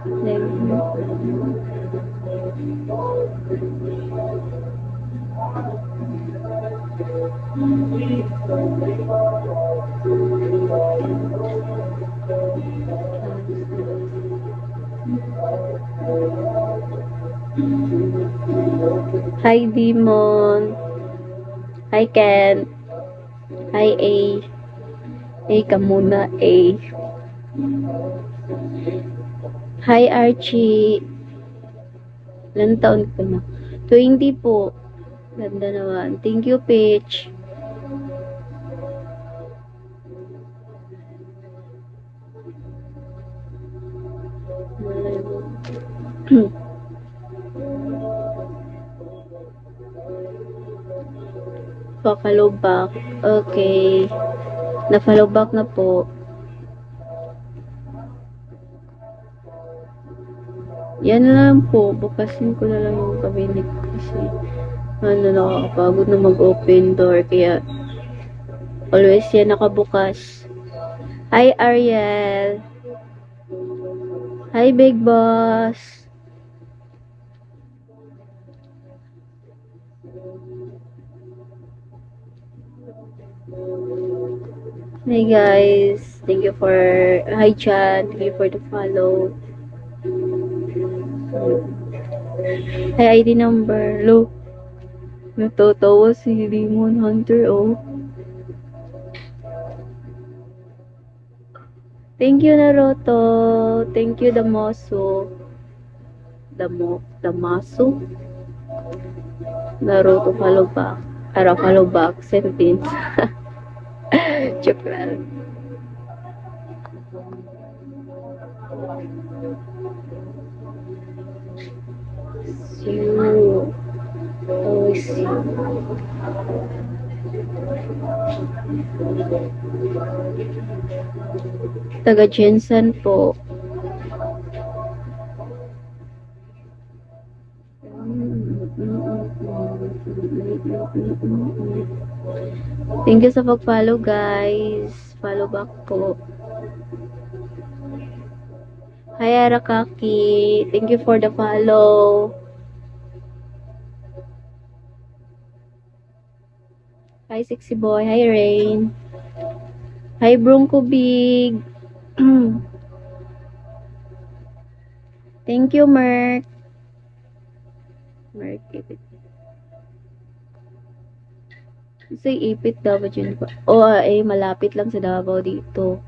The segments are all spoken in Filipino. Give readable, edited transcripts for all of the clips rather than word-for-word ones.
Hi, Demon. Hi, Ken. Hi, A. A ka muna, A. Hi, Archie. Ilan taon ka na? 20 po. Ganda naman. Thank you, Peach. Pa-follow back. Okay. Na-follow back na po. Yan lang po. Bukasin ko na lang yung cabinet kasi nakakapagod na mag-open door. Kaya always yan nakabukas. Hi, Ariel. Hi, Big Boss. Hi, guys. Thank you for... Hi, Chan. Thank you for the follow. Hi, ID number. Lo. Natatawa si Demon Hunter, oh. Thank you, Naruto. Thank you, Damaso. Damaso? Naruto, follow back. Ara, follow back. Sentence. Joke lang. See you. Always see you. Taga Jensen po. Thank you sa pag-follow, guys. Follow back po. Hi, Arakaki. Thank you for the follow. Hi, Sexy Boy. Hi, Rain. Hi, Bronco Big. Thank you, Merk. Merk, ipit. Kasi ipit dapat yun. Malapit lang sa Davao dito.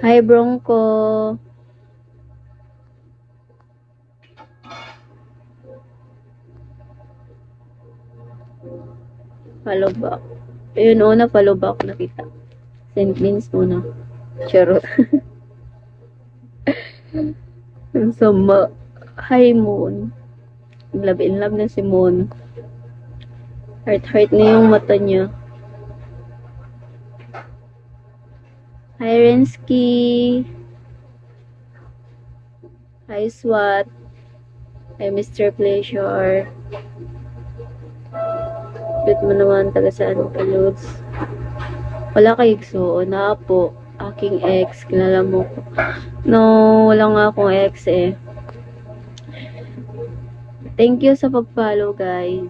Hi, Bronco. Follow back. Ayun, follow back na kita. St. Vince muna. Charot. Ang sama. Hi, Moon. Love in love na si Moon. Heart na yung mata niya. Hi, Rensky. Hi, SWAT. Hi, Mr. Pleasure. Bit mo naman, taga saan ka, Lods? Wala kay Igso. Na po. Aking ex. Kilala mo ko. No, wala nga akong ex eh. Thank you sa pag-follow, guys.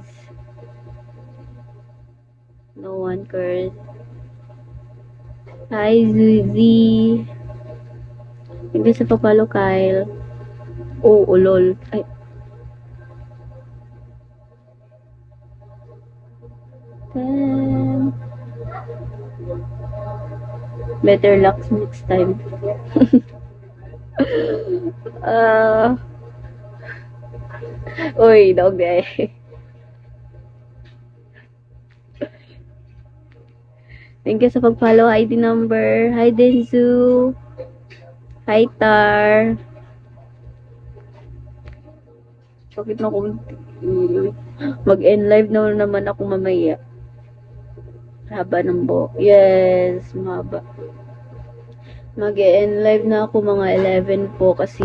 No one cares. Hi, Zuzi. Thank you sa pag-follow, Kyle. Oh, lol. Ay. Better luck next time. Uy, dog eh. Thank you sa pag-follow. ID number. Hi, Denzu. Hi, Tar. Bakit na kung mag-end live na naman ako mamaya. Haba ng buhok. Yes, mahaba. Mag-end live na ako mga 11 po kasi